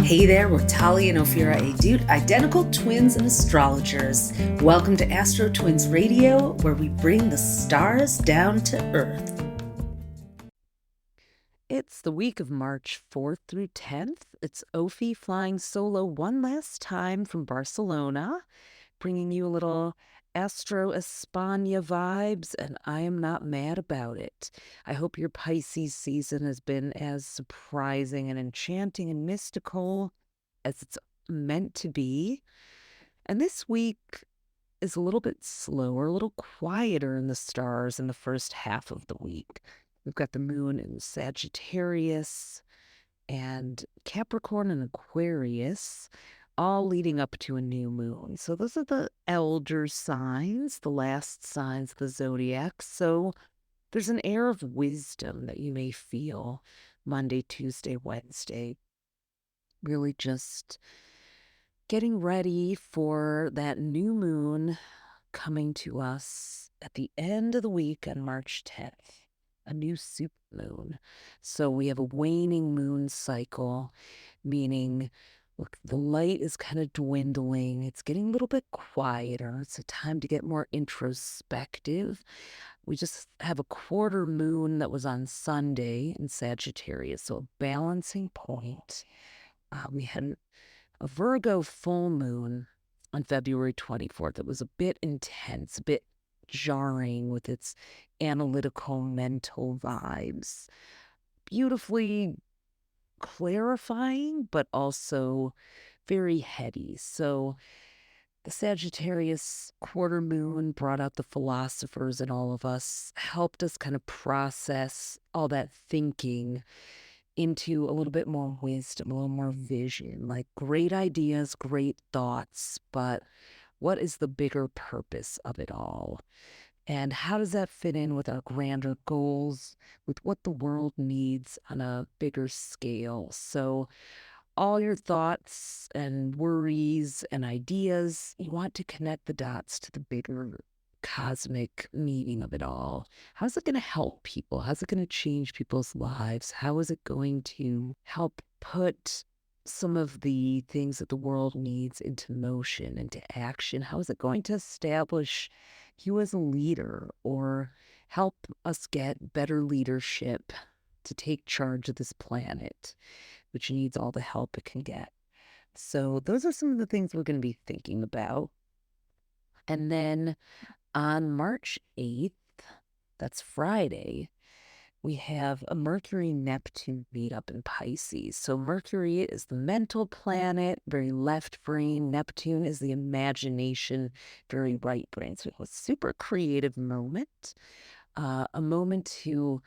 Hey there, we're Talia and Ophira Edut, identical twins and astrologers. Welcome to AstroTwins Radio, where we bring the stars down to Earth. It's the week of March 4th through 10th. It's Ophi flying solo one last time from Barcelona, bringing you a little Astro España vibes, and I am not mad about it. I hope your Pisces season has been as surprising and enchanting and mystical as it's meant to be. And this week is a little bit slower, a little quieter in the stars in the first half of the week. We've got the moon in Sagittarius and Capricorn and Aquarius, all leading up to a new moon. So those are the elder signs, the last signs of the zodiac. So there's an air of wisdom that you may feel Monday, Tuesday, Wednesday. Really just getting ready for that new moon coming to us at the end of the week on March 10th, a new supermoon. So we have a waning moon cycle, meaning, look, the light is kind of dwindling. It's getting a little bit quieter. It's a time to get more introspective. We just have a quarter moon that was on Sunday in Sagittarius, so a balancing point. We had a Virgo full moon on February 24th. It was a bit intense, a bit jarring with its analytical, mental vibes. Beautifully clarifying, but also very heady. So the Sagittarius quarter moon brought out the philosophers in all of us, helped us kind of process all that thinking into a little bit more wisdom, a little more vision, like great ideas, great thoughts, but what is the bigger purpose of it all? And how does that fit in with our grander goals, with what the world needs on a bigger scale? So, all your thoughts and worries and ideas, you want to connect the dots to the bigger cosmic meaning of it all. How's it going to help people? How's it going to change people's lives? How is it going to help put some of the things that the world needs into motion, into action? How is it going to establish you as a leader or help us get better leadership to take charge of this planet, which needs all the help it can get? So those are some of the things we're going to be thinking about. And then on March 8th, that's Friday, we have a Mercury-Neptune meetup in Pisces. So Mercury is the mental planet, very left brain. Neptune is the imagination, very right brain. So a super creative moment, a moment to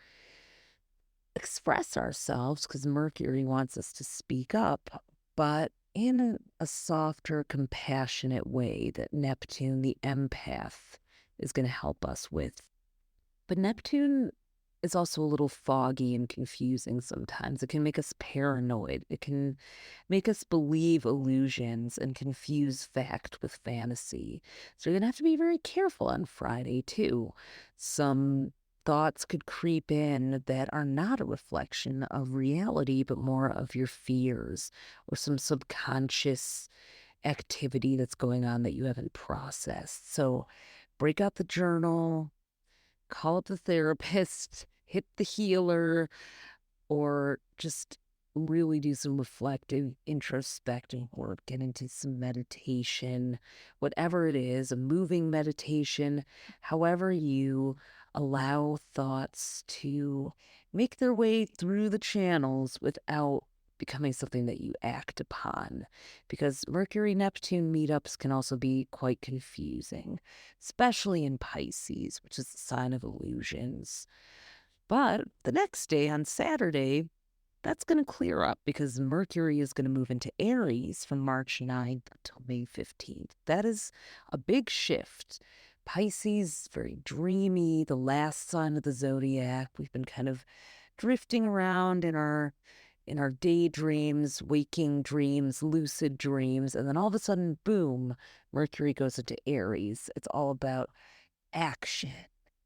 express ourselves because Mercury wants us to speak up, but in a softer, compassionate way that Neptune, the empath, is going to help us with. But Neptune is also a little foggy and confusing sometimes. It can make us paranoid. It can make us believe illusions and confuse fact with fantasy. So you're going to have to be very careful on Friday, too. Some thoughts could creep in that are not a reflection of reality, but more of your fears or some subconscious activity that's going on that you haven't processed. So break out the journal, call up the therapist, hit the healer, or just really do some reflective, introspective work, get into some meditation, whatever it is, a moving meditation, however you allow thoughts to make their way through the channels without becoming something that you act upon. Because Mercury-Neptune meetups can also be quite confusing, especially in Pisces, which is a sign of illusions. But the next day, on Saturday, that's going to clear up because Mercury is going to move into Aries from March 9th until May 15th. That is a big shift. Pisces, very dreamy, the last sign of the zodiac. We've been kind of drifting around in our daydreams, waking dreams, lucid dreams, and then all of a sudden, boom, Mercury goes into Aries. It's all about action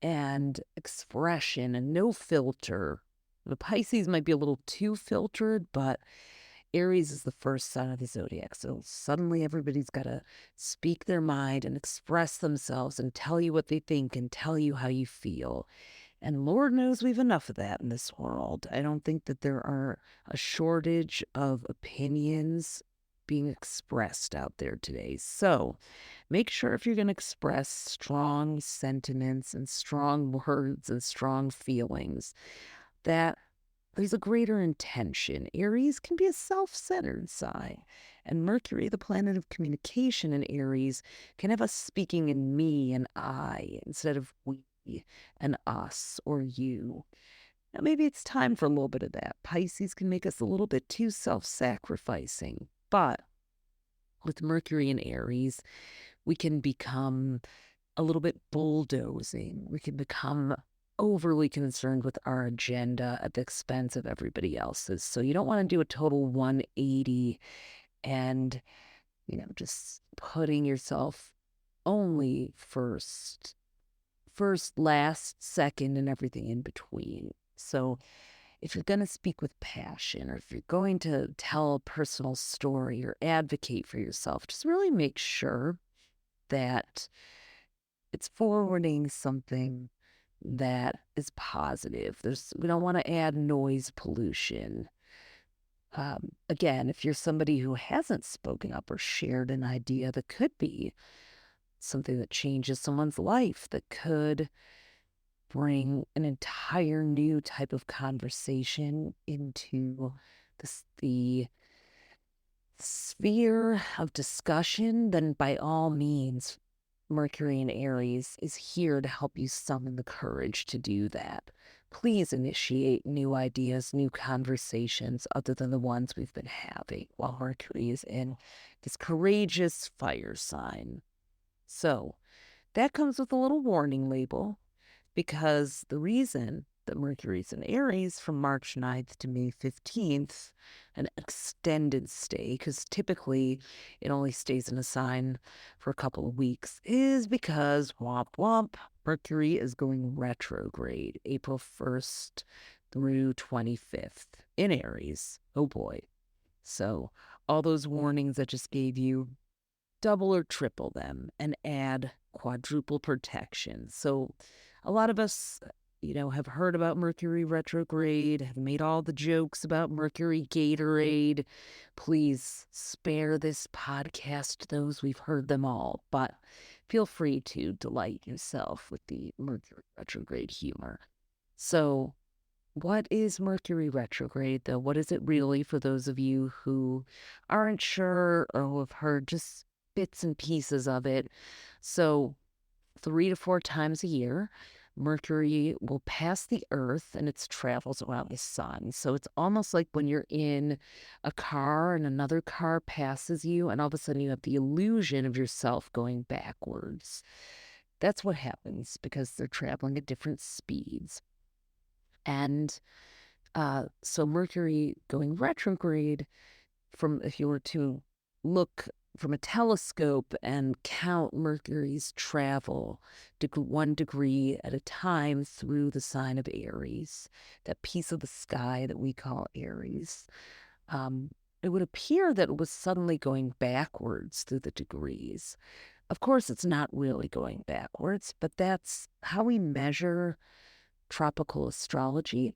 and expression and no filter. The Pisces might be a little too filtered, but Aries is the first sign of the zodiac. So suddenly everybody's got to speak their mind and express themselves and tell you what they think and tell you how you feel. And Lord knows we've enough of that in this world. I don't think that there are a shortage of opinions being expressed out there today. So make sure if you're going to express strong sentiments and strong words and strong feelings, that there's a greater intention. Aries can be a self-centered sign, and Mercury, the planet of communication in Aries, can have us speaking in me and I instead of we and us or you. Now, maybe it's time for a little bit of that. Pisces can make us a little bit too self-sacrificing, but with Mercury in Aries, we can become a little bit bulldozing. We can become overly concerned with our agenda at the expense of everybody else's. So you don't want to do a total 180 and, just putting yourself only first, last, second, and everything in between. So if you're going to speak with passion, or if you're going to tell a personal story or advocate for yourself, just really make sure that it's forwarding something that is positive. We don't want to add noise pollution. Again, if you're somebody who hasn't spoken up or shared an idea that could be something that changes someone's life, that could bring an entire new type of conversation into the sphere of discussion, then by all means, Mercury in Aries is here to help you summon the courage to do that. Please initiate new ideas, new conversations other than the ones we've been having while Mercury is in this courageous fire sign. So that comes with a little warning label, because the reason that Mercury's in Aries from March 9th to May 15th, an extended stay, because typically it only stays in a sign for a couple of weeks, is because, womp womp, Mercury is going retrograde April 1st through 25th in Aries. Oh boy. So all those warnings I just gave you, double or triple them and add quadruple protection. So a lot of us, have heard about Mercury retrograde, have made all the jokes about Mercury Gatorade. Please spare this podcast those. We've heard them all, but feel free to delight yourself with the Mercury retrograde humor. So what is Mercury retrograde, though? What is it really, for those of you who aren't sure or who have heard just bits and pieces of it? So 3 to 4 times a year, Mercury will pass the Earth in its travels around the sun. So it's almost like when you're in a car and another car passes you, and all of a sudden you have the illusion of yourself going backwards. That's what happens because they're traveling at different speeds. And so Mercury going retrograde, if you were to look from a telescope and count Mercury's travel 1 degree at a time through the sign of Aries, that piece of the sky that we call Aries, it would appear that it was suddenly going backwards through the degrees. Of course, it's not really going backwards, but that's how we measure tropical astrology,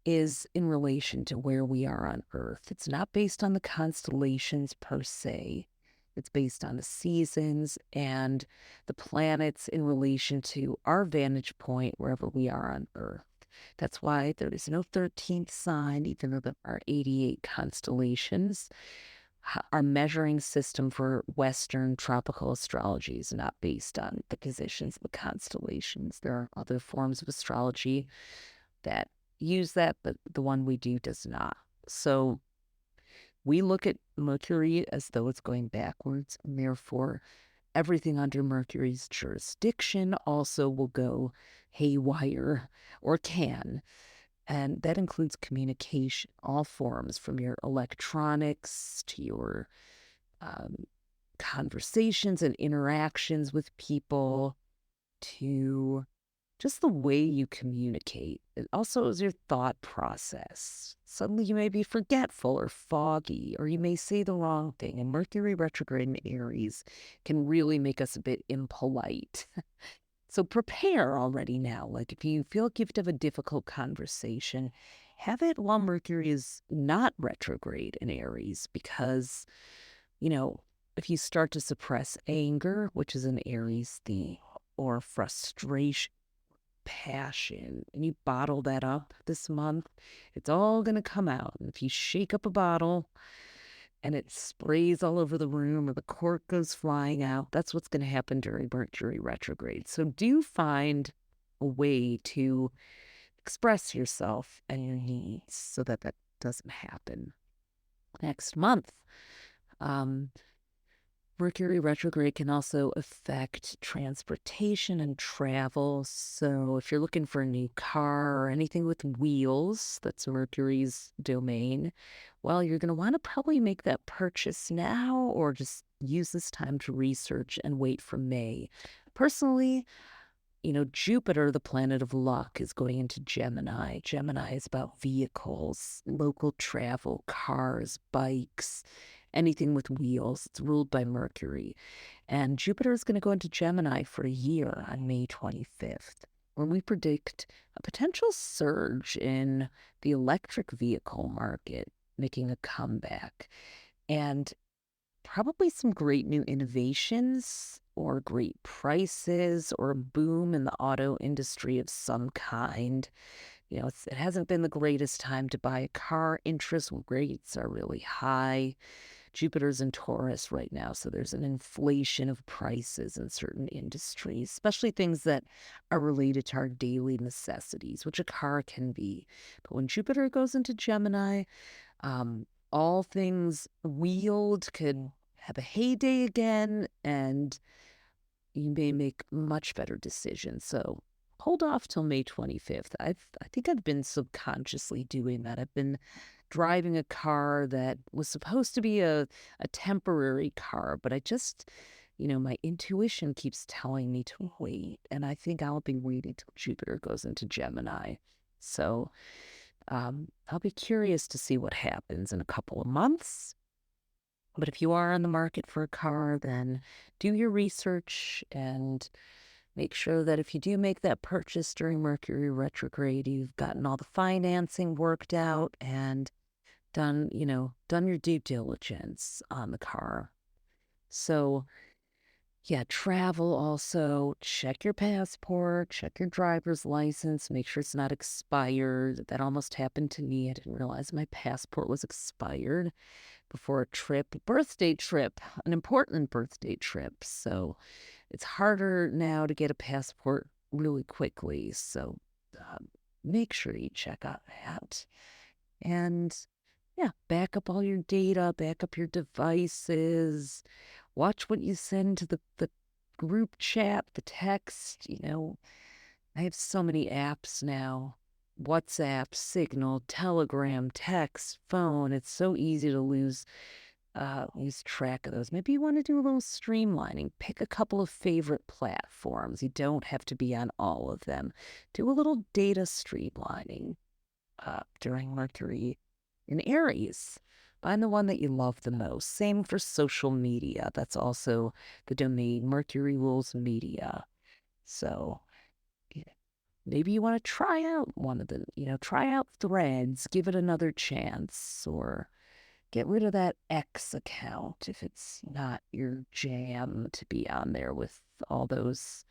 is in relation to where we are on Earth. It's not based on the constellations per se. It's based on the seasons and the planets in relation to our vantage point wherever we are on Earth. That's why there is no 13th sign, even though there are 88 constellations. Our measuring system for Western tropical astrology is not based on the positions of the constellations. There are other forms of astrology that use that, but the one we do does not. So we look at Mercury as though it's going backwards, and therefore everything under Mercury's jurisdiction also will go haywire, or can. And that includes communication, all forms, from your electronics to your conversations and interactions with people, to just the way you communicate. It also is your thought process. Suddenly you may be forgetful or foggy, or you may say the wrong thing. And Mercury retrograde in Aries can really make us a bit impolite. So prepare already now. Like if you feel like you have to have a difficult conversation, have it while Mercury is not retrograde in Aries, because, you know, if you start to suppress anger, which is an Aries theme, or frustration, passion, and you bottle that up this month, it's all going to come out. And if you shake up a bottle and it sprays all over the room or the cork goes flying out, that's what's going to happen during Mercury retrograde. So do find a way to express yourself and your needs so that that doesn't happen. Next month, Mercury retrograde can also affect transportation and travel. So if you're looking for a new car or anything with wheels, that's Mercury's domain, well, you're going to want to probably make that purchase now or just use this time to research and wait for May. Personally, Jupiter, the planet of luck, is going into Gemini. Gemini is about vehicles, local travel, cars, bikes, anything with wheels. It's ruled by Mercury. And Jupiter is going to go into Gemini for a year on May 25th, when we predict a potential surge in the electric vehicle market making a comeback. And probably some great new innovations or great prices or a boom in the auto industry of some kind. It hasn't been the greatest time to buy a car. Interest rates are really high. Jupiter's in Taurus right now, so there's an inflation of prices in certain industries, especially things that are related to our daily necessities, which a car can be. But when Jupiter goes into Gemini, all things wheeled could have a heyday again, and you may make much better decisions. So hold off till May 25th. I think I've been subconsciously doing that. I've been driving a car that was supposed to be a temporary car, but I just, my intuition keeps telling me to wait. And I think I'll be waiting till Jupiter goes into Gemini. So I'll be curious to see what happens in a couple of months. But if you are on the market for a car, then do your research and make sure that if you do make that purchase during Mercury retrograde, you've gotten all the financing worked out and done your due diligence on the car. So yeah, travel also. Check your passport, check your driver's license, make sure it's not expired. That almost happened to me. I didn't realize my passport was expired before a trip, birthday trip, an important birthday trip. So it's harder now to get a passport really quickly. So make sure you check out that. And yeah, back up all your data, back up your devices, watch what you send to the group chat, the text. I have so many apps now. WhatsApp, Signal, Telegram, text, phone. It's so easy to lose track of those. Maybe you want to do a little streamlining. Pick a couple of favorite platforms. You don't have to be on all of them. Do a little data streamlining during Mercury in Aries. Find the one that you love the most. Same for social media. That's also the domain. Mercury rules media. So maybe you want to try out one of the, try out Threads, give it another chance, or get rid of that X account if it's not your jam to be on there with all those.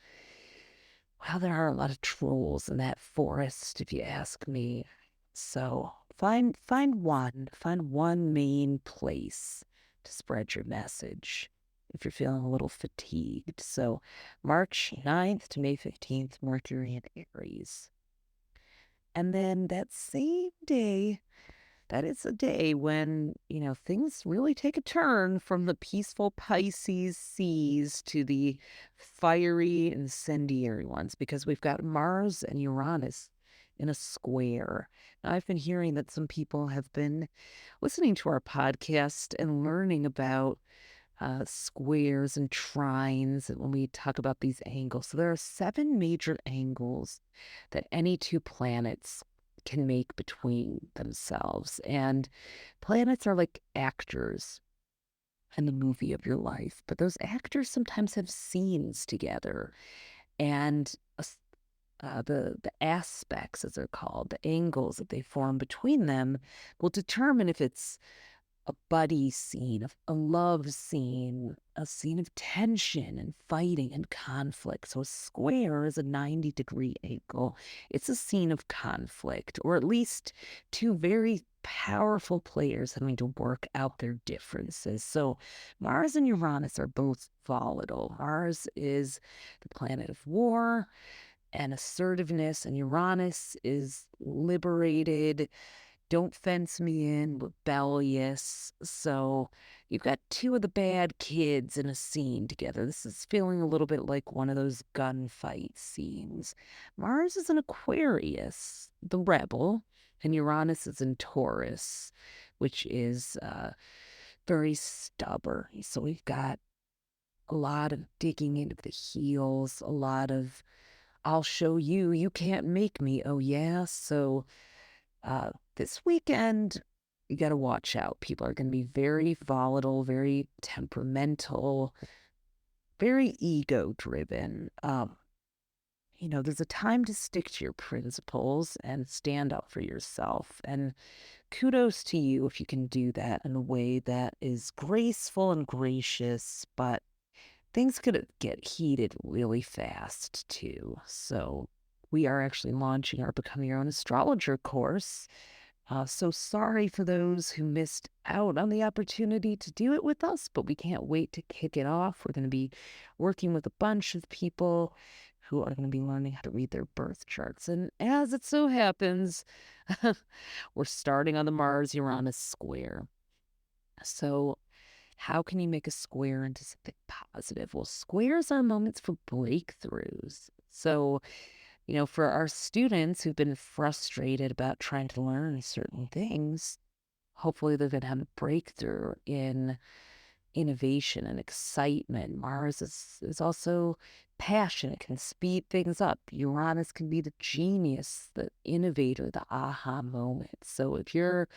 Well, there are a lot of trolls in that forest, if you ask me. So find one main place to spread your message if you're feeling a little fatigued. So March 9th to May 15th, Mercury in Aries. And then that same day, that is a day when, things really take a turn from the peaceful Pisces seas to the fiery, incendiary ones, because we've got Mars and Uranus in a square. Now, I've been hearing that some people have been listening to our podcast and learning about squares and trines when we talk about these angles. So there are 7 major angles that any two planets can make between themselves. And planets are like actors in the movie of your life, but those actors sometimes have scenes together. And the aspects, as they're called, the angles that they form between them, will determine if it's a buddy scene, a love scene, a scene of tension and fighting and conflict. So a square is a 90-degree angle. It's a scene of conflict, or at least two very powerful players having to work out their differences. So Mars and Uranus are both volatile. Mars is the planet of war and assertiveness, and Uranus is liberated, don't fence me in, rebellious. So you've got two of the bad kids in a scene together. This is feeling a little bit like one of those gunfight scenes. Mars is in Aquarius, the rebel, and Uranus is in Taurus, which is very stubborn. So we've got a lot of digging into the heels, a lot of I'll show you, you can't make me. Oh, yeah. So this weekend, you got to watch out. People are going to be very volatile, very temperamental, very ego driven. There's a time to stick to your principles and stand up for yourself. And kudos to you if you can do that in a way that is graceful and gracious, but things could get heated really fast too. So we are actually launching our Become Your Own Astrologer course. So sorry for those who missed out on the opportunity to do it with us, but we can't wait to kick it off. We're going to be working with a bunch of people who are going to be learning how to read their birth charts. And as it so happens, we're starting on the Mars-Uranus square. So how can you make a square into something positive? Well, squares are moments for breakthroughs. So, for our students who've been frustrated about trying to learn certain things, hopefully they're going to have a breakthrough in innovation and excitement. Mars is also passion. It can speed things up. Uranus can be the genius, the innovator, the aha moment. So if you're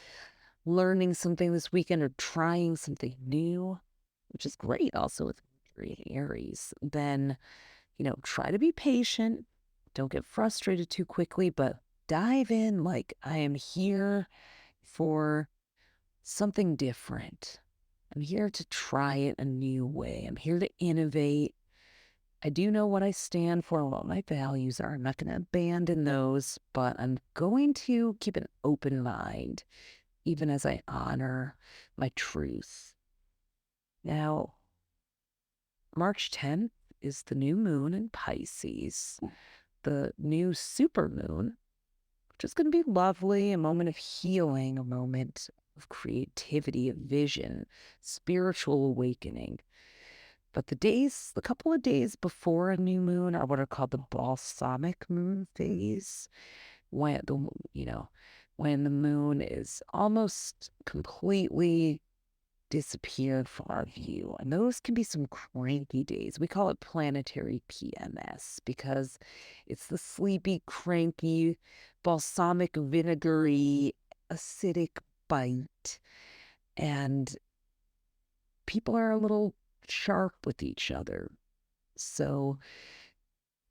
learning something this weekend or trying something new, which is great also with Mercury and Aries, then, try to be patient. Don't get frustrated too quickly, but dive in like I am here for something different. I'm here to try it a new way. I'm here to innovate. I do know what I stand for and what my values are. I'm not going to abandon those, but I'm going to keep an open mind, even as I honor my truth. Now, March 10th is the new moon in Pisces, the new supermoon, which is going to be lovely, a moment of healing, a moment of creativity, of vision, spiritual awakening. But the couple of days before a new moon are what are called the balsamic moon phase, when when the moon is almost completely disappeared from our view. And those can be some cranky days. We call it planetary PMS because it's the sleepy, cranky, balsamic, vinegary, acidic bite. And people are a little sharp with each other. So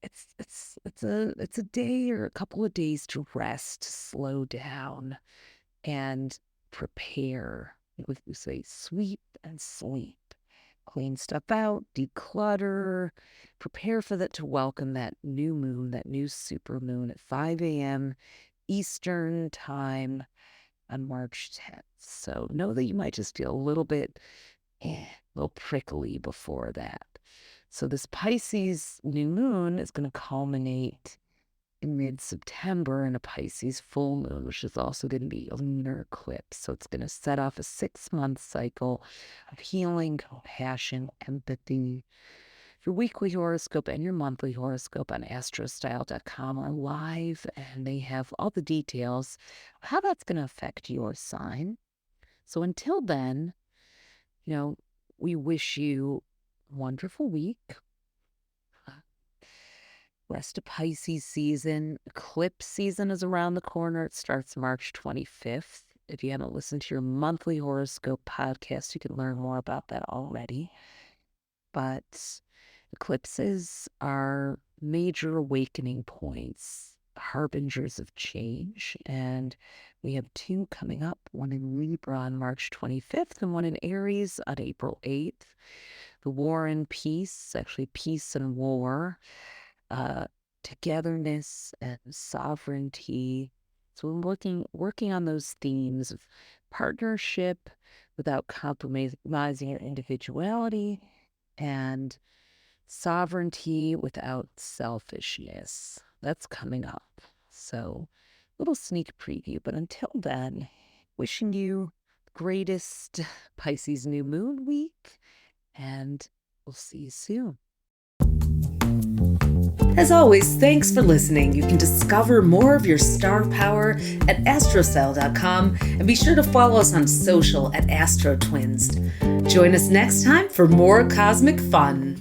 it's a day or a couple of days to rest, slow down, and prepare. We say sweep and sleep. Clean stuff out, declutter, prepare for that to welcome that new moon, that new supermoon at 5 a.m. Eastern time on March 10th. So know that you might just feel a little bit, a little prickly before that. So this Pisces new moon is going to culminate in mid-September in a Pisces full moon, which is also going to be a lunar eclipse. So it's going to set off a 6-month cycle of healing, compassion, empathy. Your weekly horoscope and your monthly horoscope on astrostyle.com are live, and they have all the details of how that's going to affect your sign. So until then, we wish you a wonderful week. Rest of Pisces season. Eclipse season is around the corner. It starts March 25th. If you haven't listened to your monthly horoscope podcast, you can learn more about that already. But eclipses are major awakening points, harbingers of change. And we have 2 coming up, one in Libra on March 25th and one in Aries on April 8th. The war and peace, actually peace and war, togetherness and sovereignty. So we're working on those themes of partnership without compromising your individuality, and sovereignty without selfishness. That's coming up. So, little sneak preview. But until then, wishing you the greatest Pisces new moon week, and we'll see you soon. As always, thanks for listening. You can discover more of your star power at astrocell.com, and be sure to follow us on social at AstroTwins. Join us next time for more cosmic fun.